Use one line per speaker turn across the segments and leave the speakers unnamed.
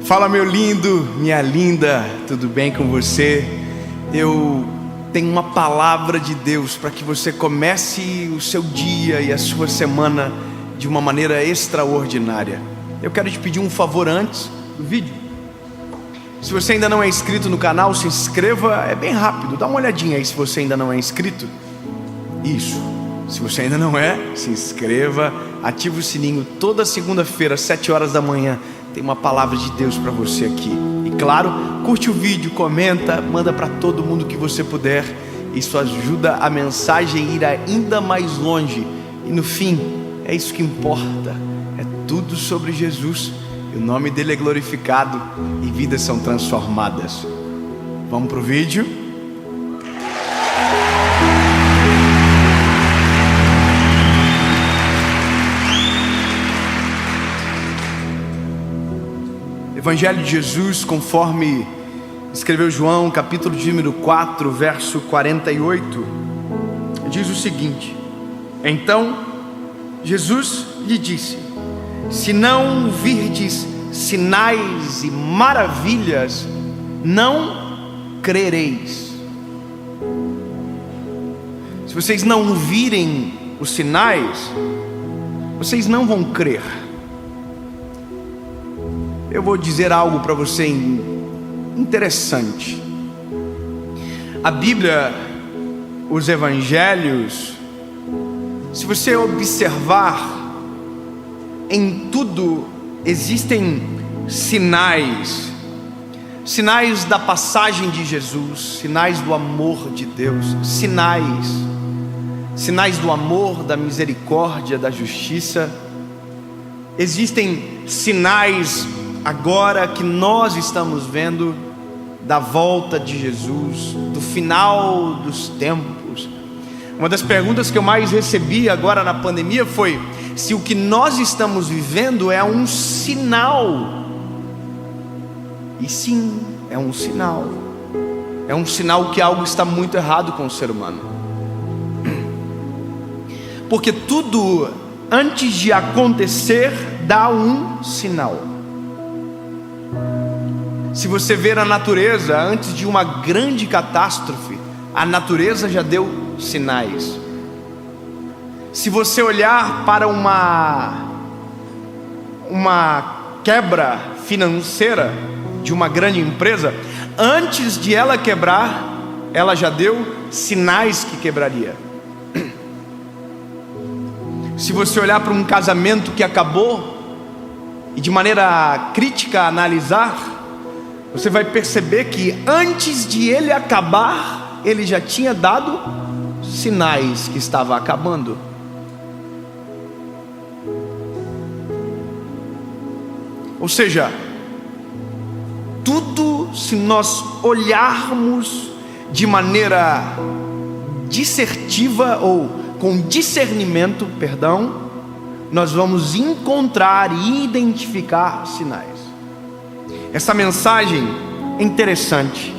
Fala, meu lindo, minha linda, tudo bem com você? Eu tenho uma palavra de Deus para que você comece o seu dia e a sua semana de uma maneira extraordinária. Eu quero te pedir um favor antes do vídeo. Se você ainda não é inscrito no canal, se inscreva, é bem rápido, dá uma olhadinha aí se você ainda não é inscrito. Isso, se você ainda não é, se inscreva, ative o sininho. Toda segunda-feira, às 7 horas da manhã, tem uma palavra de Deus para você aqui. E claro, curte o vídeo, comenta, manda para todo mundo que você puder. Isso ajuda a mensagem a ir ainda mais longe. E no fim, é isso que importa. É tudo sobre Jesus. E o nome dele é glorificado e vidas são transformadas. Vamos para o vídeo? Evangelho de Jesus, conforme escreveu João, capítulo de número 4, verso 48, diz o seguinte: Então Jesus lhe disse: Se não virdes sinais e maravilhas, não crereis. Se vocês não virem os sinais, vocês não vão crer. Eu vou dizer algo para você interessante. A Bíblia, os Evangelhos, se você observar, em tudo existem sinais. Sinais da passagem de Jesus, sinais do amor de Deus, sinais do amor, da misericórdia, da justiça. Existem sinais agora que nós estamos vendo da volta de Jesus, do final dos tempos. Uma das perguntas que eu mais recebi agora na pandemia foi se o que nós estamos vivendo é um sinal. E sim, é um sinal. É um sinal que algo está muito errado com o ser humano. Porque tudo antes de acontecer dá um sinal. Se você ver a natureza, antes de uma grande catástrofe, a natureza já deu sinais. Se você olhar para uma quebra financeira de uma grande empresa, antes de ela quebrar, ela já deu sinais que quebraria. Se você olhar para um casamento que acabou e de maneira crítica analisar, você vai perceber que antes de ele acabar, ele já tinha dado sinais que estava acabando. Ou seja, tudo, se nós olharmos de maneira dissertiva ou com discernimento, nós vamos encontrar e identificar sinais. Essa mensagem é interessante.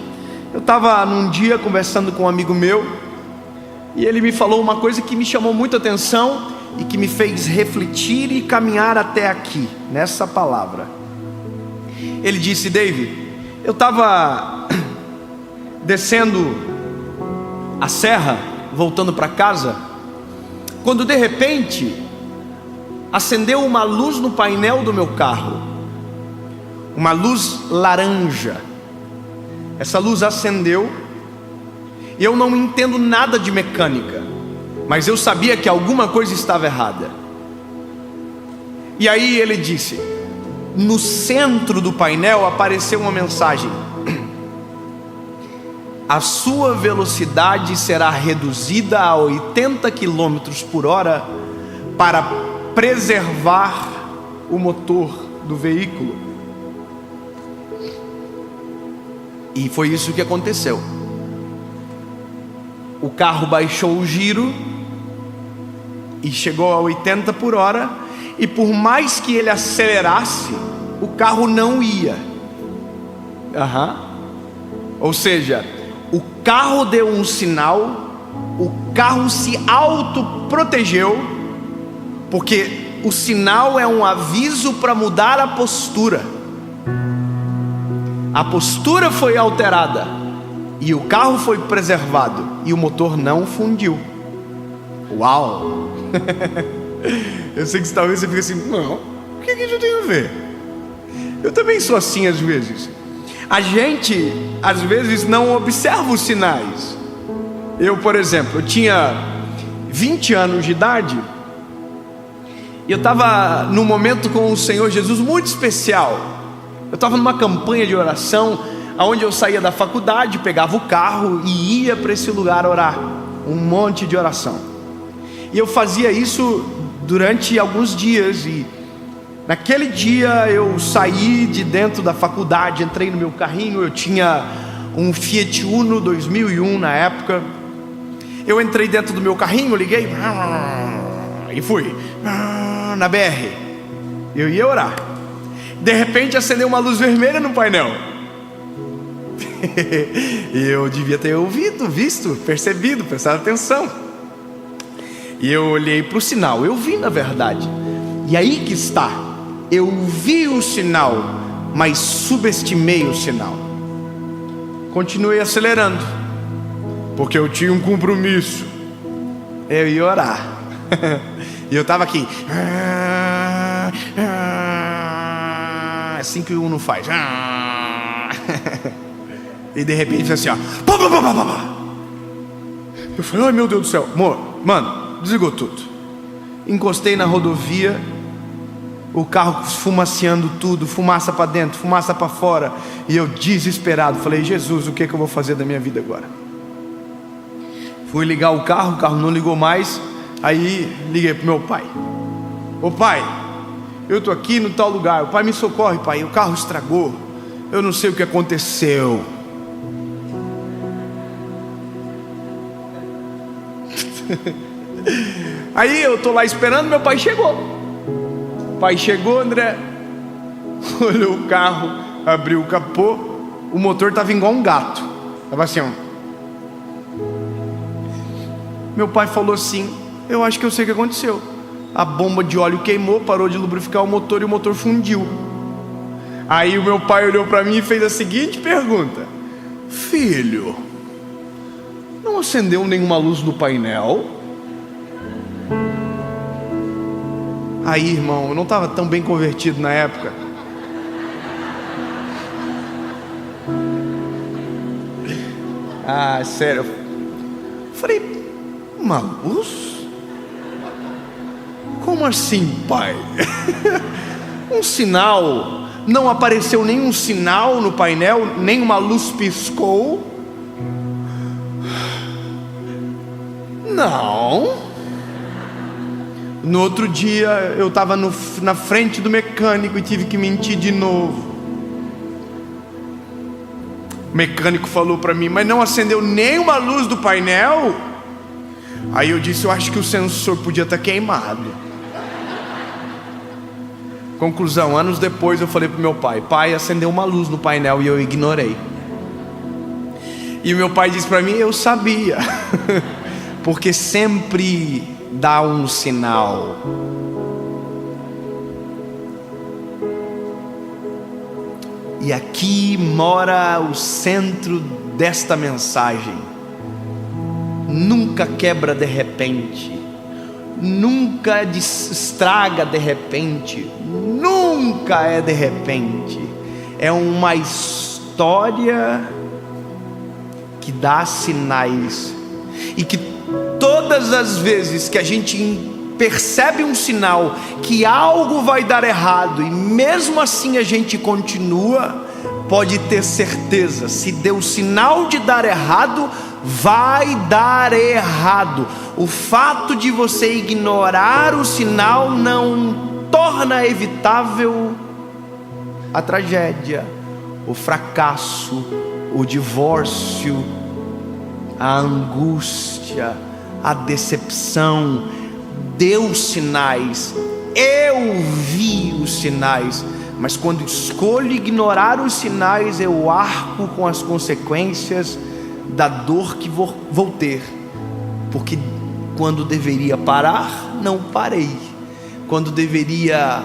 Eu estava num dia conversando com um amigo meu e ele me falou uma coisa que me chamou muita atenção e que me fez refletir e caminhar até aqui, nessa palavra. Ele disse: David, eu estava descendo a serra, voltando para casa, quando de repente acendeu uma luz no painel do meu carro, uma luz laranja. Essa luz acendeu e eu não entendo nada de mecânica, mas eu sabia que alguma coisa estava errada. E aí ele disse: no centro do painel apareceu uma mensagem: a sua velocidade será reduzida a 80 km por hora para preservar o motor do veículo. E foi isso que aconteceu. O carro baixou o giro e chegou a 80 por hora, e por mais que ele acelerasse, o carro não ia. Ou seja, o carro deu um sinal, o carro se autoprotegeu, porque o sinal é um aviso para mudar a postura. a postura foi alterada e o carro foi preservado e o motor não fundiu. Uau! Eu sei que talvez você fique assim, não, o que isso tem a ver? Eu também sou assim às vezes. A gente às vezes não observa os sinais. Eu, por exemplo, eu tinha 20 anos de idade e eu estava num momento com o Senhor Jesus muito especial. Eu estava numa campanha de oração, onde eu saía da faculdade, pegava o carro e ia para esse lugar orar, um monte de oração. E eu fazia isso durante alguns dias, e naquele dia eu saí de dentro da faculdade, entrei no meu carrinho, eu tinha um Fiat Uno 2001 na época. Eu entrei dentro do meu carrinho, liguei e fui na BR. Eu ia orar. De repente acendeu uma luz vermelha no painel. E eu devia ter ouvido, visto, percebido, prestado atenção. E eu olhei para o sinal, eu vi na verdade. E aí que está, eu vi o sinal, mas subestimei o sinal. Continuei acelerando, porque eu tinha um compromisso. Eu ia orar. E eu estava aqui. Assim que o Uno faz. E de repente foi assim, ó. Eu falei, ai meu Deus do céu, amor, mano, desligou tudo. Encostei na rodovia, o carro esfumaciando tudo, fumaça para dentro, fumaça para fora. E eu desesperado, falei, Jesus, o que eu vou fazer da minha vida agora? Fui ligar o carro não ligou mais. Aí liguei pro meu pai. Ô pai, eu tô aqui no tal lugar. O pai, me socorre, pai, o carro estragou, eu não sei o que aconteceu. Aí eu tô lá esperando, meu pai chegou. O pai chegou, André, olhou o carro, abriu o capô, o motor tava igual um gato. Tava assim, ó. Meu pai falou assim, eu acho que eu sei o que aconteceu. A bomba de óleo queimou, parou de lubrificar o motor e o motor fundiu. Aí o meu pai olhou para mim e fez a seguinte pergunta: filho, não acendeu nenhuma luz no painel? Aí, irmão, eu não estava tão bem convertido na época. Ah, sério. Eu falei, uma luz? Como assim, pai? Um sinal? Não apareceu nenhum sinal no painel, nenhuma luz piscou? Não. No outro dia eu estava na frente do mecânico e tive que mentir de novo. O mecânico falou para mim, mas não acendeu nenhuma luz do painel? Aí eu disse, eu acho que o sensor podia estar queimado. Conclusão, anos depois eu falei pro meu pai, pai, acendeu uma luz no painel e eu ignorei. E o meu pai disse para mim, eu sabia. Porque sempre dá um sinal. E aqui mora o centro desta mensagem. Nunca quebra de repente, nunca estraga de repente, nunca é de repente. É uma história que dá sinais, e que todas as vezes que a gente percebe um sinal que algo vai dar errado e mesmo assim a gente continua, pode ter certeza, se deu sinal de dar errado, vai dar errado. O fato de você ignorar o sinal não torna evitável a tragédia, o fracasso, o divórcio, a angústia, a decepção. Deu sinais, eu vi os sinais, mas quando escolho ignorar os sinais, eu arco com as consequências da dor que vou ter. Porque quando deveria parar, não parei. Quando deveria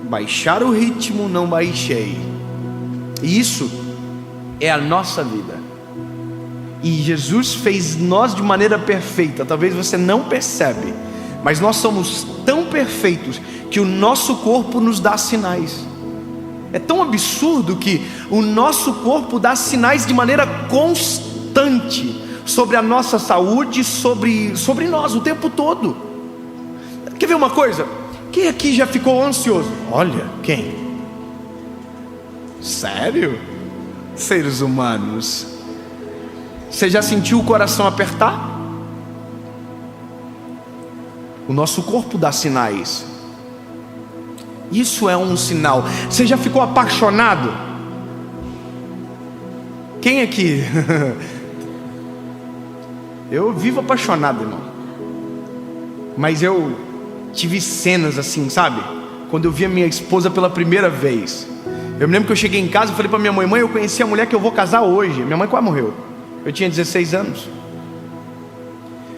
baixar o ritmo, não baixei. E isso é a nossa vida. E Jesus fez nós de maneira perfeita. Talvez você não percebe, mas nós somos tão perfeitos que o nosso corpo nos dá sinais. É tão absurdo que o nosso corpo dá sinais de maneira constante sobre a nossa saúde, sobre nós o tempo todo. Quer ver uma coisa? Quem aqui já ficou ansioso? Olha, quem? Sério? Seres humanos. Você já sentiu o coração apertar? O nosso corpo dá sinais. Isso é um sinal. Você já ficou apaixonado? Quem aqui? Eu vivo apaixonado, irmão. Mas eu tive cenas assim, sabe? Quando eu vi a minha esposa pela primeira vez. Eu me lembro que eu cheguei em casa e falei para minha mãe: mãe, eu conheci a mulher que eu vou casar hoje. Minha mãe quase morreu. Eu tinha 16 anos.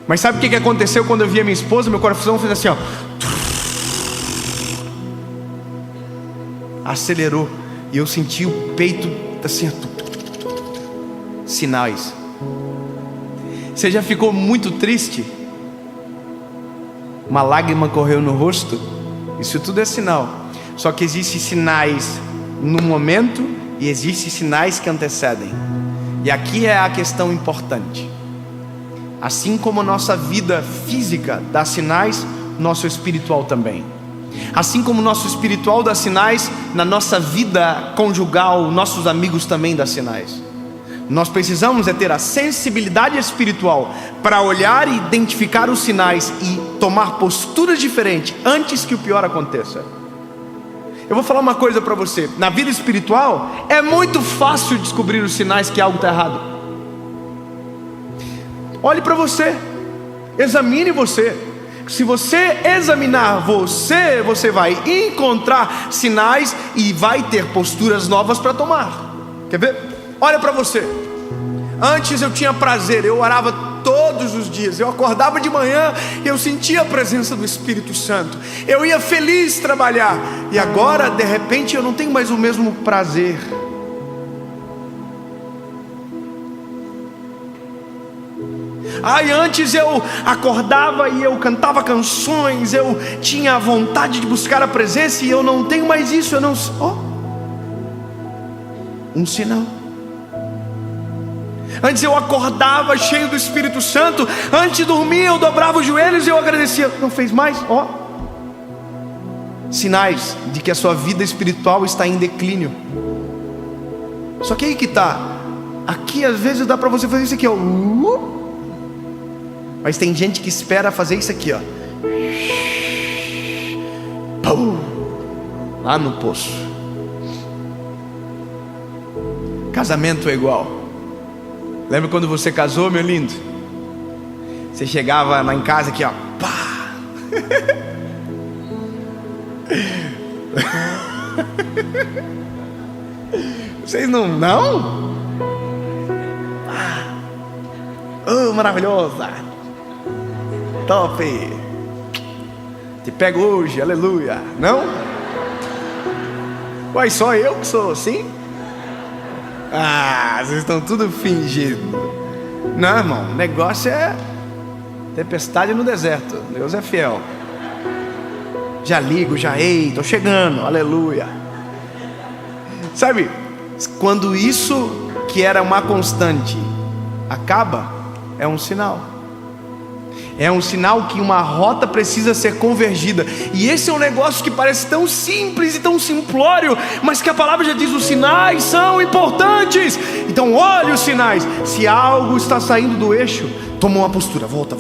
Mas sabe o que aconteceu quando eu vi a minha esposa? Meu coração fez assim, ó. Acelerou. E eu senti o peito assim, sinais. Você já ficou muito triste? Uma lágrima correu no rosto? Isso tudo é sinal. Só que existem sinais no momento e existem sinais que antecedem. E aqui é a questão importante. Assim como a nossa vida física dá sinais, nosso espiritual também. Assim como o nosso espiritual dá sinais, na nossa vida conjugal, nossos amigos também dão sinais. Nós precisamos ter a sensibilidade espiritual para olhar e identificar os sinais e tomar posturas diferentes antes que o pior aconteça. Eu vou falar uma coisa para você. Na vida espiritual é muito fácil descobrir os sinais que algo está errado. Olhe para você, examine você. Se você examinar você, você vai encontrar sinais e vai ter posturas novas para tomar. Quer ver? Olha para você. Antes eu tinha prazer, eu orava todos os dias. Eu acordava de manhã e eu sentia a presença do Espírito Santo. Eu ia feliz trabalhar. E agora, de repente, eu não tenho mais o mesmo prazer. Antes eu acordava e eu cantava canções, eu tinha a vontade de buscar a presença, e eu não tenho mais isso. Eu não... um sinal. Antes eu acordava cheio do Espírito Santo, antes de dormir eu dobrava os joelhos e eu agradecia. Não fez mais? Sinais de que a sua vida espiritual está em declínio. Só que aí que está. Aqui às vezes dá para você fazer isso aqui, ó. Mas tem gente que espera fazer isso aqui, ó. Lá no poço. Casamento é igual. Lembra quando você casou, meu lindo? Você chegava lá em casa aqui, ó. Pá! Vocês não? Maravilhosa! Top! Te pego hoje, aleluia! Não? Uai, só eu que sou assim? Vocês estão tudo fingindo. Não, irmão, o negócio é tempestade no deserto. Deus é fiel. Já ligo, ei, tô chegando, aleluia. Sabe, quando isso que era uma constante acaba, é um sinal. É um sinal que uma rota precisa ser convergida. E esse é um negócio que parece tão simples e tão simplório, mas que a palavra já diz: os sinais são importantes. Então olhe os sinais. Se algo está saindo do eixo, toma uma postura, volta.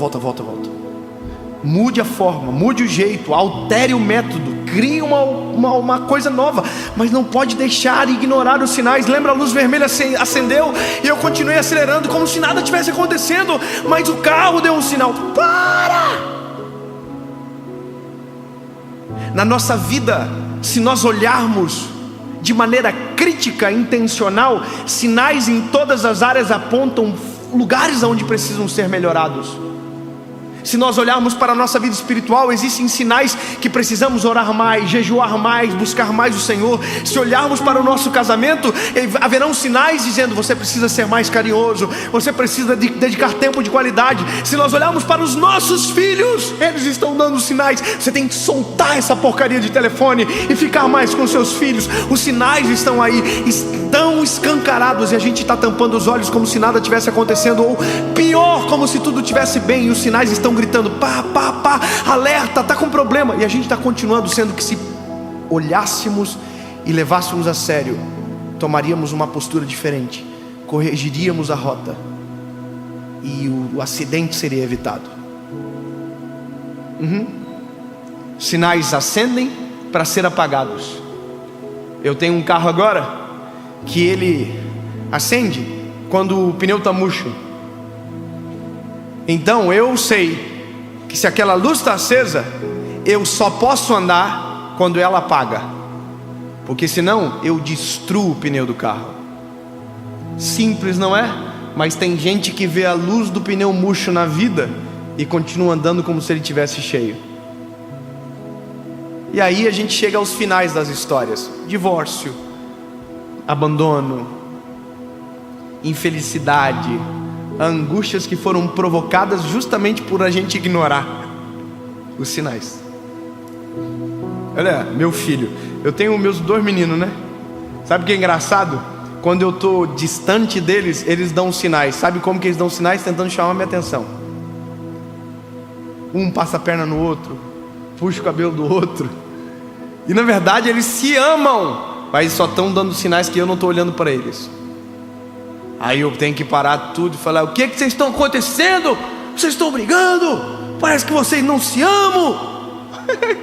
Mude a forma, mude o jeito, altere o método, crie uma coisa nova. Mas não pode deixar e ignorar os sinais. Lembra, a luz vermelha acendeu e eu continuei acelerando como se nada tivesse acontecendo. Mas o carro deu um sinal: para! Na nossa vida, se nós olharmos de maneira crítica, intencional, sinais em todas as áreas apontam lugares onde precisam ser melhorados. Se nós olharmos para a nossa vida espiritual, existem sinais que precisamos orar mais, jejuar mais, buscar mais o Senhor. Se olharmos para o nosso casamento, haverão sinais dizendo: você precisa ser mais carinhoso, você precisa dedicar tempo de qualidade. Se nós olharmos para os nossos filhos, eles estão dando sinais. Você tem que soltar essa porcaria de telefone e ficar mais com seus filhos. Os sinais estão aí, estão escancarados, e a gente está tampando os olhos como se nada tivesse acontecendo, ou pior, como se tudo estivesse bem, e os sinais estão gritando: pá, pá, pá, alerta, está com problema. E a gente está continuando, sendo que se olhássemos e levássemos a sério, tomaríamos uma postura diferente, corrigiríamos a rota, e o acidente seria evitado. Sinais acendem para ser apagados. Eu tenho um carro agora que ele acende quando o pneu está murcho. Então eu sei que se aquela luz está acesa, eu só posso andar quando ela apaga, porque senão eu destruo o pneu do carro. Simples, não é? Mas tem gente que vê a luz do pneu murcho na vida e continua andando como se ele tivesse cheio. E aí a gente chega aos finais das histórias: divórcio, abandono, infelicidade, angústias que foram provocadas justamente por a gente ignorar os sinais. Olha, meu filho, eu tenho meus 2 meninos, né? Sabe o que é engraçado? Quando eu estou distante deles, eles dão sinais. Sabe como que eles dão sinais? Tentando chamar minha atenção. Um passa a perna no outro, puxa o cabelo do outro, e na verdade eles se amam, mas só estão dando sinais que eu não estou olhando para eles. Aí eu tenho que parar tudo e falar: o que vocês estão acontecendo? Vocês estão brigando? Parece que vocês não se amam.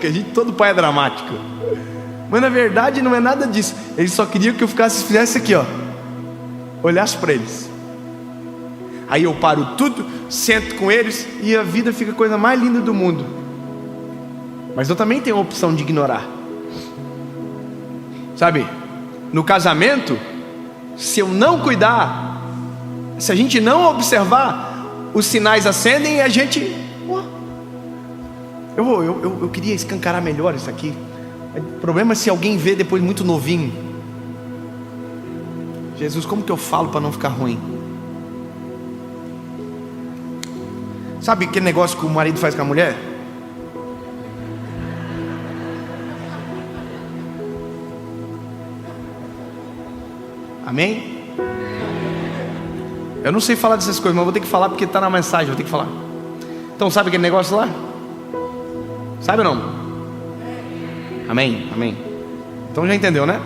Que a gente, todo pai é dramático, mas na verdade não é nada disso. Eles só queriam que eu fizesse aqui, ó, olhasse para eles. Aí eu paro tudo, sento com eles, e a vida fica a coisa mais linda do mundo. Mas eu também tenho a opção de ignorar. Sabe, no casamento, se eu não cuidar, se a gente não observar, os sinais acendem e a gente... Eu queria escancarar melhor isso aqui. O problema é se alguém vê depois muito novinho. Jesus, como que eu falo para não ficar ruim? Sabe aquele negócio que o marido faz com a mulher? Amém? Eu não sei falar dessas coisas, mas vou ter que falar porque está na mensagem, vou ter que falar. Então, sabe aquele negócio lá? Sabe ou não? Amém? Amém. Então já entendeu, né?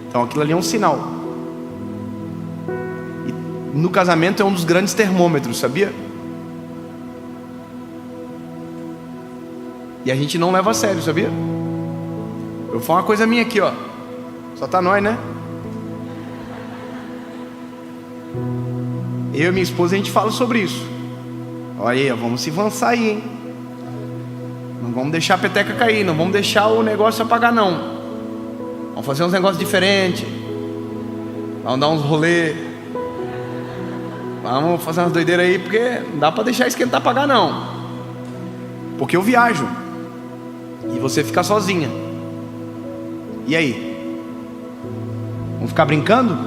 Então aquilo ali é um sinal. E no casamento é um dos grandes termômetros, sabia? E a gente não leva a sério, sabia? Eu vou falar uma coisa minha aqui, ó. Só tá nós, né? Eu e minha esposa, a gente fala sobre isso. Olha aí, vamos se avançar aí, hein? Não vamos deixar a peteca cair, não vamos deixar o negócio apagar, não. Vamos fazer uns negócios diferentes. Vamos dar uns rolê. Vamos fazer umas doideiras aí, porque não dá para deixar esquentar apagar, não. Porque eu viajo e você fica sozinha. E aí? Vamos ficar brincando?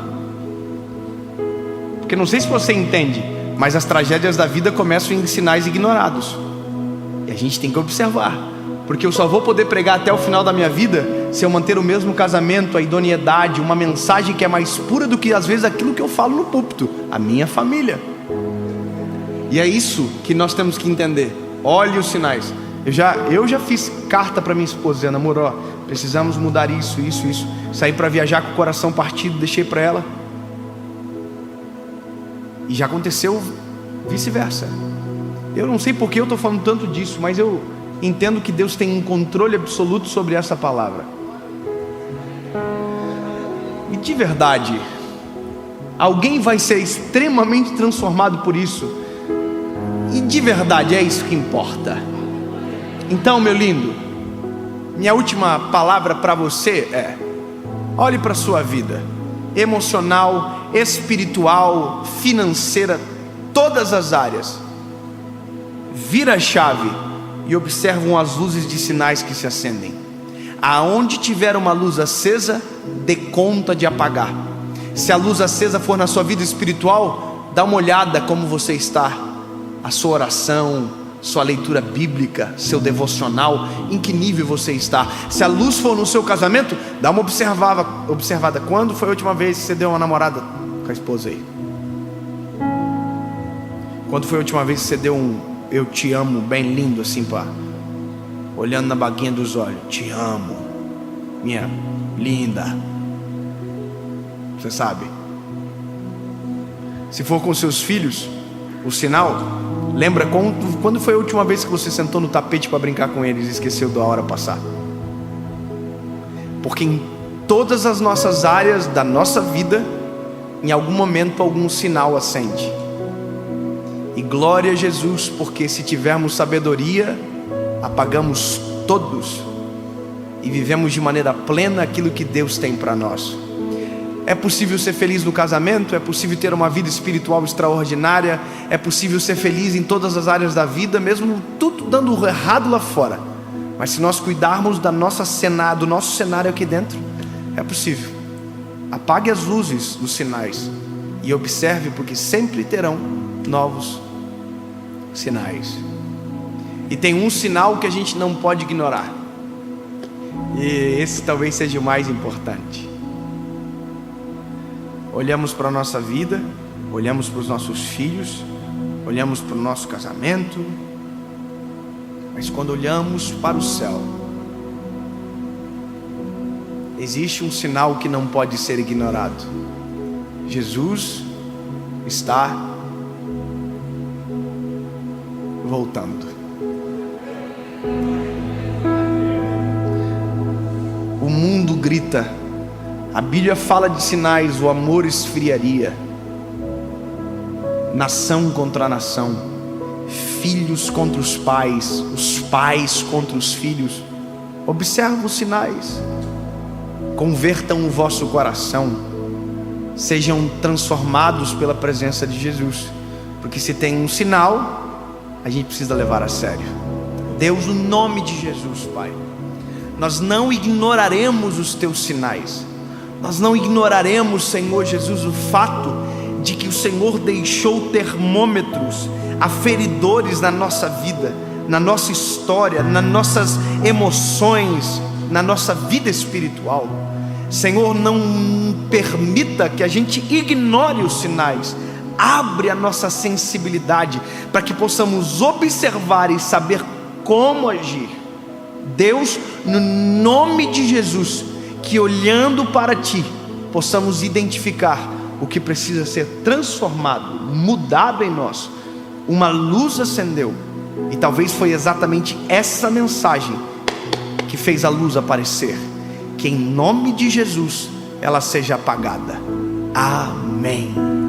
Porque não sei se você entende, mas as tragédias da vida começam em sinais ignorados. E a gente tem que observar, porque eu só vou poder pregar até o final da minha vida se eu manter o mesmo casamento, a idoneidade, uma mensagem que é mais pura do que às vezes aquilo que eu falo no púlpito, a minha família. E é isso que nós temos que entender. Olhe os sinais. Eu já fiz carta para minha esposa dizendo: amor, ó, precisamos mudar isso. Saí para viajar com o coração partido, deixei para ela. E já aconteceu vice-versa. Eu não sei porque eu estou falando tanto disso, mas eu entendo que Deus tem um controle absoluto sobre essa palavra. E de verdade, alguém vai ser extremamente transformado por isso. E de verdade é isso que importa. Então, meu lindo, minha última palavra para você é: olhe para a sua vida emocional, espiritual, financeira, todas as áreas. vira a chave e observam as luzes de sinais que se acendem. Aonde tiver uma luz acesa, dê conta de apagar. Se a luz acesa for na sua vida espiritual, dá uma olhada como você está, a sua oração, sua leitura bíblica, seu devocional, em que nível você está. Se a luz for no seu casamento, dá uma observada. Quando foi a última vez que você deu uma namorada com a esposa aí? Quando foi a última vez que você deu um eu te amo bem lindo assim, pá, olhando na baguinha dos olhos? Te amo, minha linda. Você sabe. Se for com seus filhos, o sinal, lembra quando foi a última vez que você sentou no tapete para brincar com eles e esqueceu da hora passar? Porque em todas as nossas áreas da nossa vida, em algum momento algum sinal acende. E glória a Jesus, porque se tivermos sabedoria, apagamos todos e vivemos de maneira plena aquilo que Deus tem para nós. É possível ser feliz no casamento, é possível ter uma vida espiritual extraordinária, é possível ser feliz em todas as áreas da vida, mesmo tudo dando errado lá fora. Mas se nós cuidarmos do nosso cenário aqui dentro, é possível. Apague as luzes dos sinais e observe, porque sempre terão novos sinais. E tem um sinal que a gente não pode ignorar, e esse talvez seja o mais importante. Olhamos para a nossa vida, olhamos para os nossos filhos, olhamos para o nosso casamento, mas quando olhamos para o céu, existe um sinal que não pode ser ignorado. Jesus está voltando. O mundo grita, a Bíblia fala de sinais, o amor esfriaria, nação contra nação, filhos contra os pais contra os filhos. Observa os sinais, convertam o vosso coração, sejam transformados pela presença de Jesus, porque se tem um sinal, a gente precisa levar a sério. Deus, no nome de Jesus, Pai, nós não ignoraremos os teus sinais, nós não ignoraremos, Senhor Jesus, o fato de que o Senhor deixou termômetros aferidores na nossa vida, na nossa história, nas nossas emoções, na nossa vida espiritual. Senhor, não permita que a gente ignore os sinais. Abre a nossa sensibilidade para que possamos observar e saber como agir. Deus, no nome de Jesus, que olhando para Ti, possamos identificar o que precisa ser transformado, mudado em nós. Uma luz acendeu, e talvez foi exatamente essa mensagem que fez a luz aparecer. Que em nome de Jesus ela seja apagada. Amém.